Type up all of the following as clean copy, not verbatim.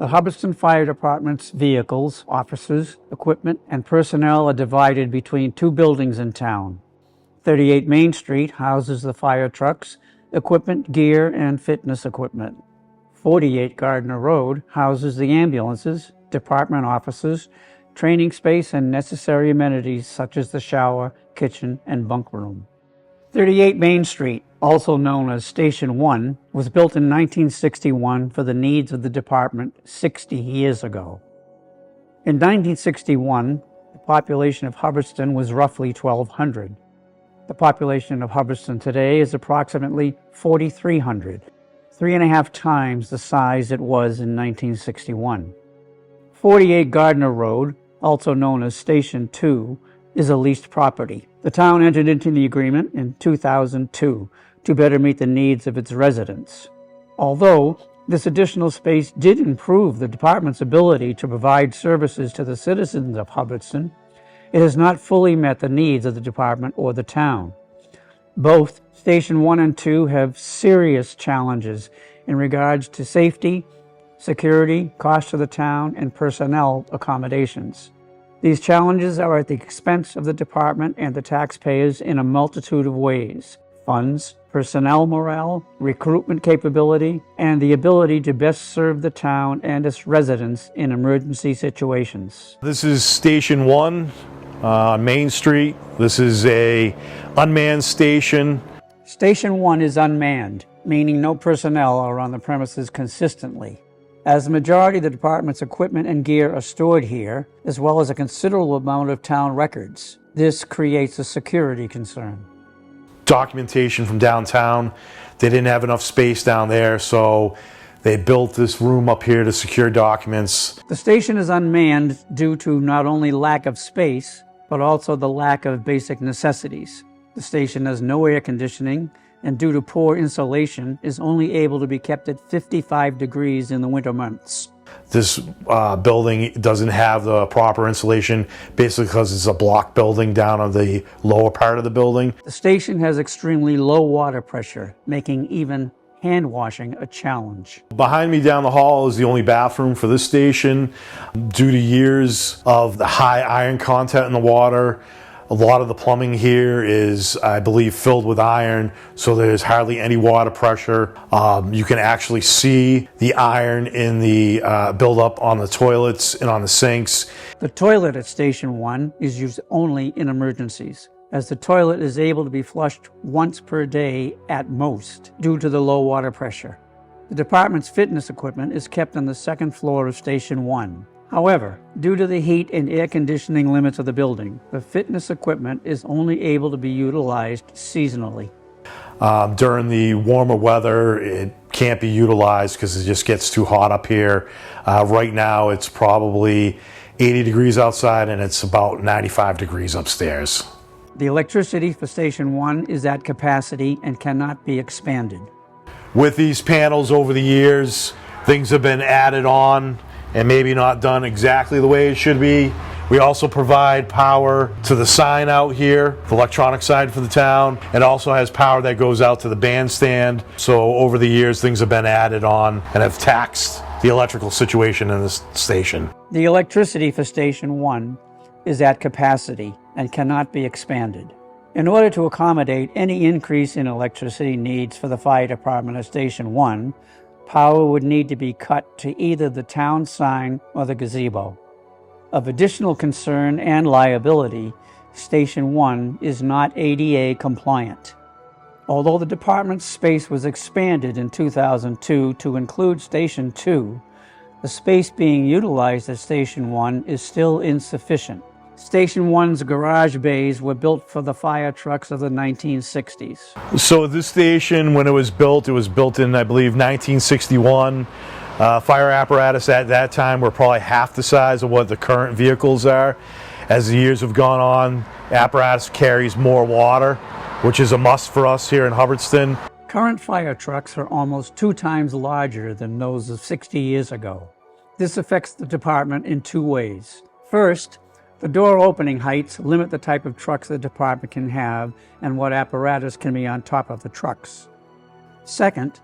The Hubbardston Fire Department's vehicles, officers, equipment, and personnel are divided between two buildings in town. 38 Main Street houses the fire trucks, equipment, gear, and fitness equipment. 48 Gardner Road houses the ambulances, department offices, training space, and necessary amenities such as the shower, kitchen, and bunk room. 38 Main Street, also known as Station 1, was built in 1961 for the needs of the department 60 years ago. In 1961, the population of Hubbardston was roughly 1,200. The population of Hubbardston today is approximately 4,300, 3.5 times the size it was in 1961. 48 Gardner Road, also known as Station 2, is a leased property. The town entered into the agreement in 2002 to better meet the needs of its residents. Although this additional space did improve the department's ability to provide services to the citizens of Hubbardston, it has not fully met the needs of the department or the town. Both Station 1 and 2 have serious challenges in regards to safety, security, cost to the town, and personnel accommodations. These challenges are at the expense of the department and the taxpayers in a multitude of ways: funds, personnel morale, recruitment capability, and the ability to best serve the town and its residents in emergency situations. This is Station 1 on Main Street. This is a unmanned station. Station 1 is unmanned, meaning no personnel are on the premises consistently. As the majority of the department's equipment and gear are stored here, as well as a considerable amount of town records, this creates a security concern. Documentation from downtown. They didn't have enough space down there, so they built this room up here to secure documents. The station is unmanned due to not only lack of space, but also the lack of basic necessities. The station has no air conditioning, and due to poor insulation, is only able to be kept at 55 degrees in the winter months. This building doesn't have the proper insulation, basically because it's a block building down on the lower part of the building. The station has extremely low water pressure, making even hand washing a challenge. Behind me down the hall is the only bathroom for this station. Due to years of the high iron content in the water, a lot of the plumbing here is, I believe, filled with iron, so there's hardly any water pressure. You can actually see the iron in the buildup on the toilets and on the sinks. The toilet at Station 1 is used only in emergencies, as the toilet is able to be flushed once per day at most due to the low water pressure. The department's fitness equipment is kept on the second floor of Station 1. However, due to the heat and air conditioning limits of the building, the fitness equipment is only able to be utilized seasonally. During the warmer weather, it can't be utilized because it just gets too hot up here. Right now, it's probably 80 degrees outside and it's about 95 degrees upstairs. The electricity for Station 1 is at capacity and cannot be expanded. With these panels over the years, things have been added on and maybe not done exactly the way it should be. We also provide power to the sign out here, the electronic side for the town. It also has power that goes out to the bandstand. So over the years, things have been added on and have taxed the electrical situation in this station. The electricity for Station 1 is at capacity and cannot be expanded. In order to accommodate any increase in electricity needs for the fire department at Station 1, power would need to be cut to either the town sign or the gazebo. Of additional concern and liability, Station 1 is not ADA compliant. Although the department's space was expanded in 2002 to include Station 2, the space being utilized at Station 1 is still insufficient. Station 1's garage bays were built for the fire trucks of the 1960s. So this station, when it was built in, I believe, 1961. Fire apparatus at that time were probably half the size of what the current vehicles are. As the years have gone on, apparatus carries more water, which is a must for us here in Hubbardston. Current fire trucks are almost 2 times larger than those of 60 years ago. This affects the department in 2 ways. First, the door opening heights limit the type of trucks the department can have and what apparatus can be on top of the trucks. Second,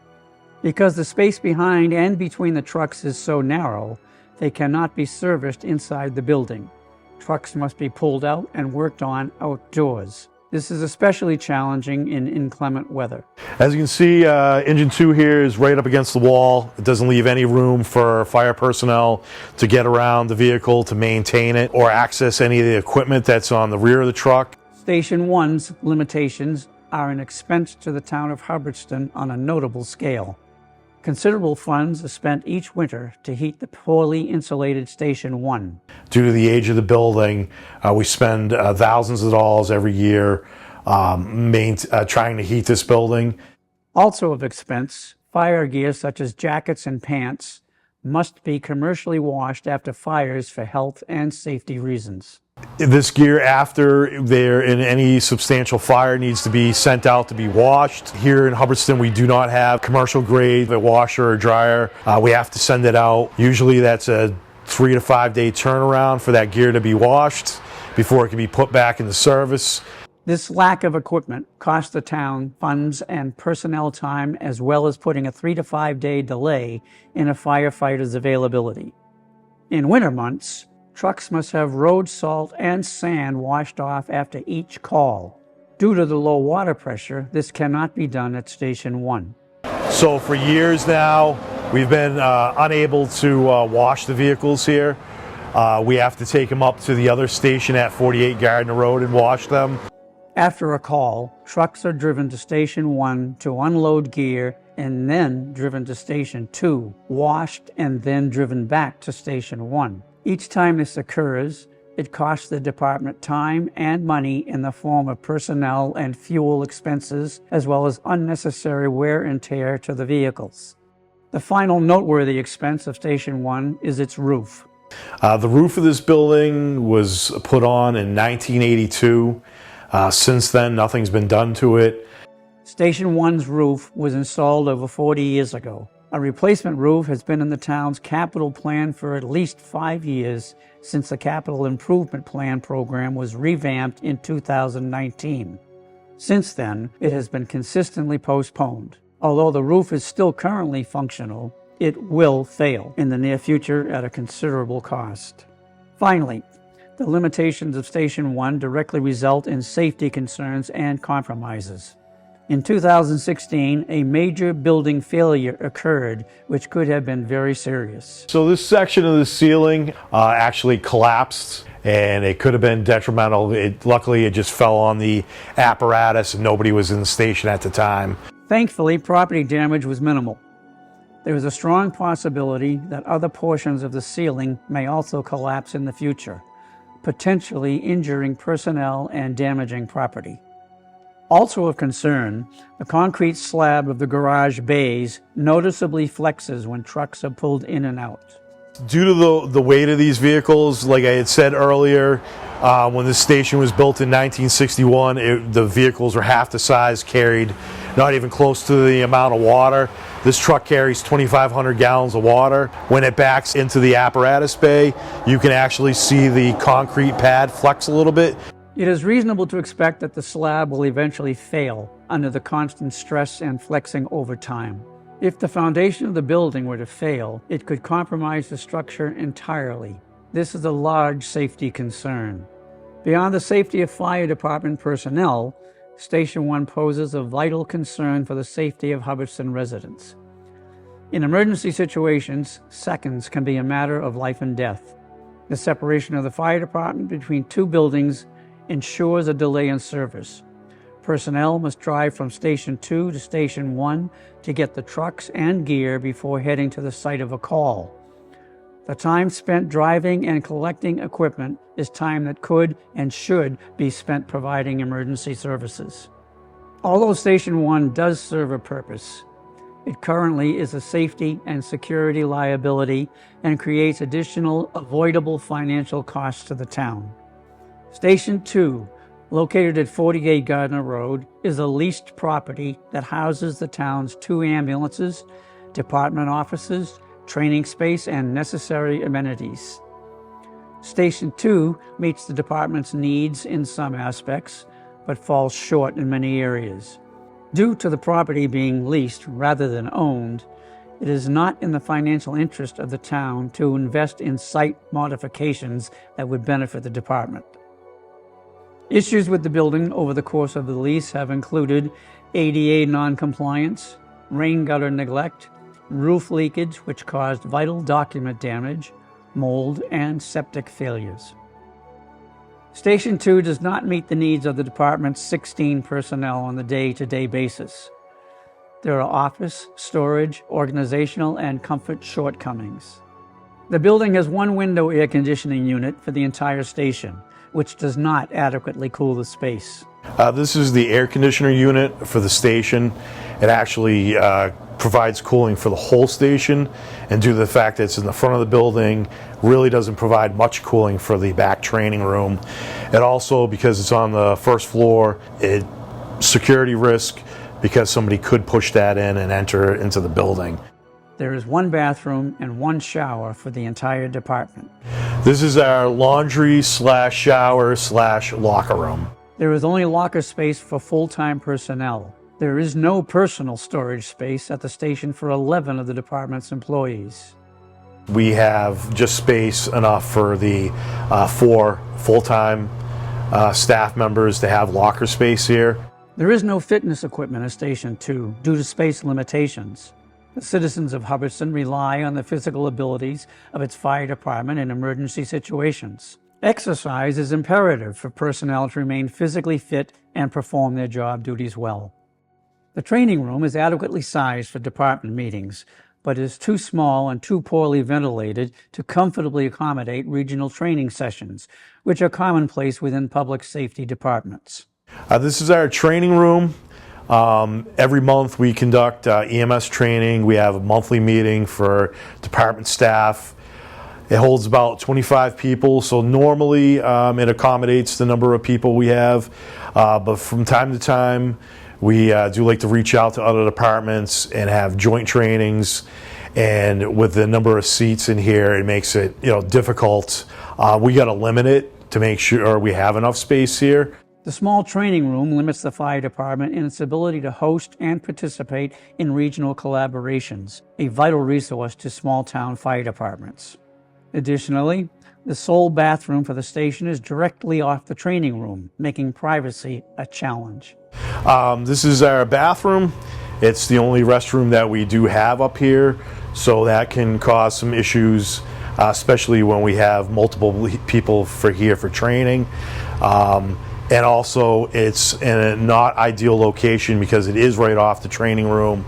Because the space behind and between the trucks is so narrow, they cannot be serviced inside the building. Trucks must be pulled out and worked on outdoors. This is especially challenging in inclement weather. As you can see, engine 2 here is right up against the wall. It doesn't leave any room for fire personnel to get around the vehicle, to maintain it, or access any of the equipment that's on the rear of the truck. Station 1's limitations are an expense to the town of Hubbardston on a notable scale. Considerable funds are spent each winter to heat the poorly insulated Station 1. Due to the age of the building, we spend thousands of dollars every year trying to heat this building. Also of expense, fire gear such as jackets and pants must be commercially washed after fires for health and safety reasons. This gear, after they're in any substantial fire, needs to be sent out to be washed. Here in Hubbardston, we do not have commercial grade washer or dryer. We have to send it out. Usually that's a 3 to 5 day turnaround for that gear to be washed before it can be put back into service. This lack of equipment costs the town funds and personnel time, as well as putting a 3 to 5 day delay in a firefighter's availability. In winter months, trucks must have road salt and sand washed off after each call. Due to the low water pressure, this cannot be done at Station 1. So for years now, we've been unable to wash the vehicles here. We have to take them up to the other station at 48 Gardner Road and wash them. After a call, trucks are driven to Station 1 to unload gear and then driven to Station 2, washed and then driven back to Station 1. Each time this occurs, it costs the department time and money in the form of personnel and fuel expenses, as well as unnecessary wear and tear to the vehicles. The final noteworthy expense of Station 1 is its roof. The roof of this building was put on in 1982. Since then, nothing's been done to it. Station 1's roof was installed over 40 years ago. A replacement roof has been in the town's capital plan for at least 5 years since the Capital Improvement Plan program was revamped in 2019. Since then, it has been consistently postponed. Although the roof is still currently functional, it will fail in the near future at a considerable cost. Finally, the limitations of Station 1 directly result in safety concerns and compromises. In 2016, a major building failure occurred, which could have been very serious. So this section of the ceiling actually collapsed, and it could have been detrimental. Luckily, it just fell on the apparatus, and nobody was in the station at the time. Thankfully, property damage was minimal. There is a strong possibility that other portions of the ceiling may also collapse in the future, potentially injuring personnel and damaging property. Also of concern, the concrete slab of the garage bays noticeably flexes when trucks are pulled in and out. Due to the weight of these vehicles, like I had said earlier, when this station was built in 1961, the vehicles were half the size, carried not even close to the amount of water. This truck carries 2,500 gallons of water. When it backs into the apparatus bay, you can actually see the concrete pad flex a little bit. It is reasonable to expect that the slab will eventually fail under the constant stress and flexing over time. If the foundation of the building were to fail, it could compromise the structure entirely. This is a large safety concern. Beyond the safety of fire department personnel, Station 1 poses a vital concern for the safety of Hubbardston residents. In emergency situations, seconds can be a matter of life and death. The separation of the fire department between two buildings ensures a delay in service. Personnel must drive from Station 2 to Station 1 to get the trucks and gear before heading to the site of a call. The time spent driving and collecting equipment is time that could and should be spent providing emergency services. Although Station 1 does serve a purpose, it currently is a safety and security liability and creates additional avoidable financial costs to the town. Station 2, located at 48 Gardner Road, is a leased property that houses the town's 2 ambulances, department offices, training space, and necessary amenities. Station 2 meets the department's needs in some aspects, but falls short in many areas. Due to the property being leased rather than owned, it is not in the financial interest of the town to invest in site modifications that would benefit the department. Issues with the building over the course of the lease have included ADA non-compliance, rain gutter neglect, roof leakage which caused vital document damage, mold, and septic failures. Station 2 does not meet the needs of the department's 16 personnel on the day-to-day basis. There are office, storage, organizational, and comfort shortcomings. The building has one window air conditioning unit for the entire station, which does not adequately cool the space. This is the air conditioner unit for the station. It actually provides cooling for the whole station, and due to the fact that it's in the front of the building, really doesn't provide much cooling for the back training room. And also, because it's on the first floor, it security risk because somebody could push that in and enter into the building. There is one bathroom and one shower for the entire department. This is our laundry slash shower slash locker room. There is only locker space for full-time personnel. There is no personal storage space at the station for 11 of the department's employees. We have just space enough for the 4 full-time staff members to have locker space here. There is no fitness equipment at Station 2 due to space limitations. The citizens of Hubbardston rely on the physical abilities of its fire department in emergency situations. Exercise is imperative for personnel to remain physically fit and perform their job duties well. The training room is adequately sized for department meetings, but is too small and too poorly ventilated to comfortably accommodate regional training sessions, which are commonplace within public safety departments. This is our training room. Every month we conduct EMS training. We have a monthly meeting for department staff. It holds about 25 people, so normally it accommodates the number of people we have, but from time to time we do like to reach out to other departments and have joint trainings, and with the number of seats in here, it makes it difficult. We got to limit it to make sure we have enough space here. The small training room limits the fire department in its ability to host and participate in regional collaborations, a vital resource to small-town fire departments. Additionally, the sole bathroom for the station is directly off the training room, making privacy a challenge. This is our bathroom. It's the only restroom that we do have up here, so that can cause some issues, especially when we have multiple people here for training. And also, it's in a not ideal location because it is right off the training room.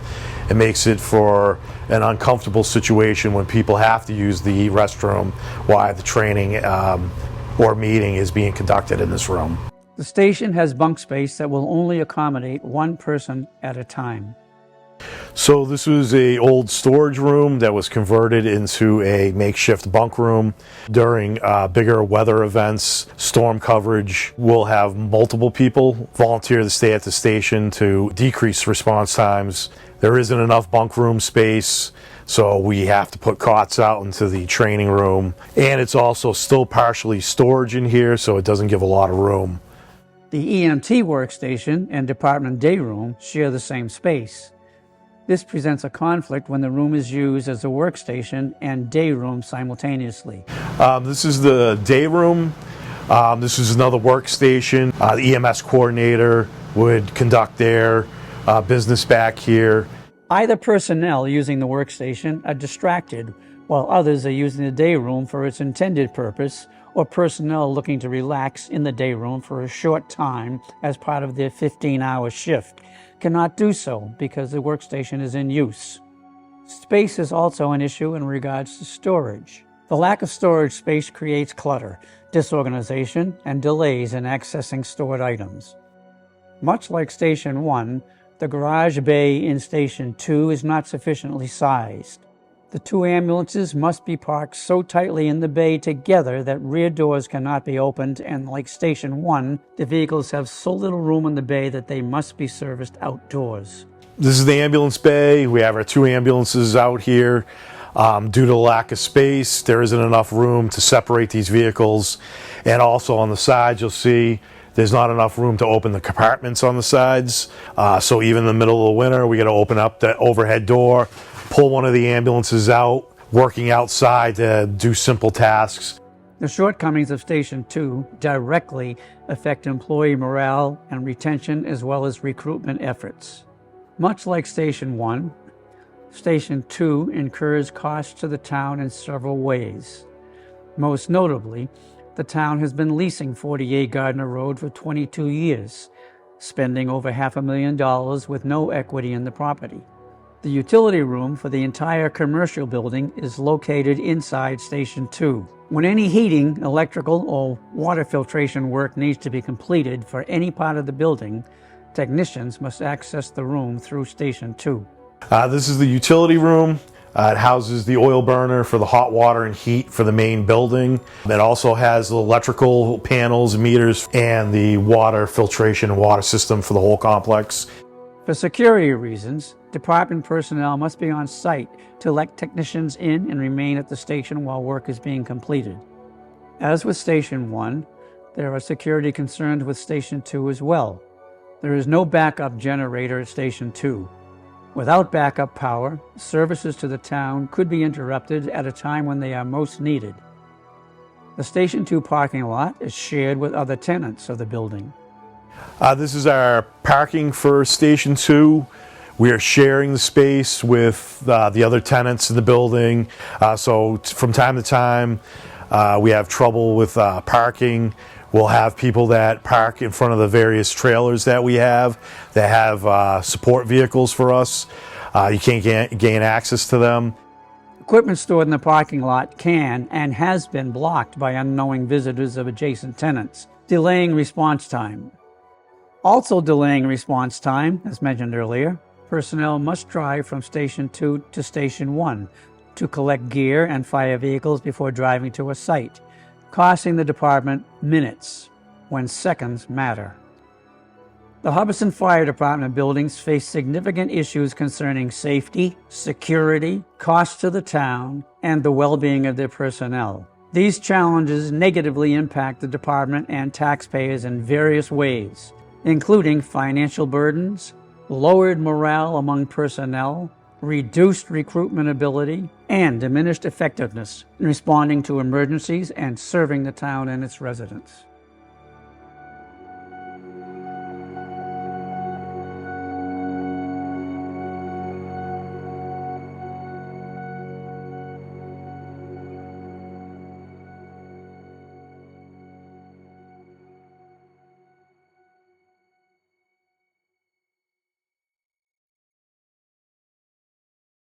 It makes it for an uncomfortable situation when people have to use the restroom while the training or meeting is being conducted in this room. The station has bunk space that will only accommodate one person at a time. So this was an old storage room that was converted into a makeshift bunk room. During bigger weather events, storm coverage, we'll have multiple people volunteer to stay at the station to decrease response times. There isn't enough bunk room space, so we have to put cots out into the training room. And it's also still partially storage in here, so it doesn't give a lot of room. The EMT workstation and department day room share the same space. This presents a conflict when the room is used as a workstation and day room simultaneously. This is the day room. This is another workstation. The EMS coordinator would conduct their business back here. Either personnel using the workstation are distracted, while others are using the day room for its intended purpose, or personnel looking to relax in the day room for a short time as part of their 15-hour shift cannot do so because the workstation is in use. Space is also an issue in regards to storage. The lack of storage space creates clutter, disorganization, and delays in accessing stored items. Much like Station 1, the garage bay in Station 2 is not sufficiently sized. The 2 ambulances must be parked so tightly in the bay together that rear doors cannot be opened, and like Station 1, the vehicles have so little room in the bay that they must be serviced outdoors. This is the ambulance bay. We have our 2 ambulances out here. Due to the lack of space, there isn't enough room to separate these vehicles. And also on the sides, you'll see There's not enough room to open the compartments on the sides. So even in the middle of the winter, we got to open up the overhead door, pull one of the ambulances out, working outside to do simple tasks. The shortcomings of Station 2 directly affect employee morale and retention as well as recruitment efforts. Much like Station 1, Station 2 incurs costs to the town in several ways. Most notably, the town has been leasing 48 Gardner Road for 22 years, spending over $500,000 with no equity in the property. The utility room for the entire commercial building is located inside Station 2. When any heating, electrical, or water filtration work needs to be completed for any part of the building, technicians must access the room through Station 2. This is the utility room. It houses the oil burner for the hot water and heat for the main building. It also has the electrical panels, meters, and the water filtration and water system for the whole complex. For security reasons, department personnel must be on site to let technicians in and remain at the station while work is being completed. As with Station 1, there are security concerns with Station 2 as well. There is no backup generator at Station 2. Without backup power, services to the town could be interrupted at a time when they are most needed. The Station 2 parking lot is shared with other tenants of the building. This is our parking for Station 2. We are sharing the space with the other tenants in the building. So from time to time, we have trouble with parking. We'll have people that park in front of the various trailers that we have that have support vehicles for us. You can't gain access to them. Equipment stored in the parking lot can and has been blocked by unknowing visitors of adjacent tenants, delaying response time. Also delaying response time, as mentioned earlier, personnel must drive from Station 2 to Station 1 to collect gear and fire vehicles before driving to a site, costing the department minutes when seconds matter. The Hubbardston Fire Department buildings face significant issues concerning safety, security, costs to the town, and the well-being of their personnel. These challenges negatively impact the department and taxpayers in various ways, including financial burdens, lowered morale among personnel, reduced recruitment ability, and diminished effectiveness in responding to emergencies and serving the town and its residents.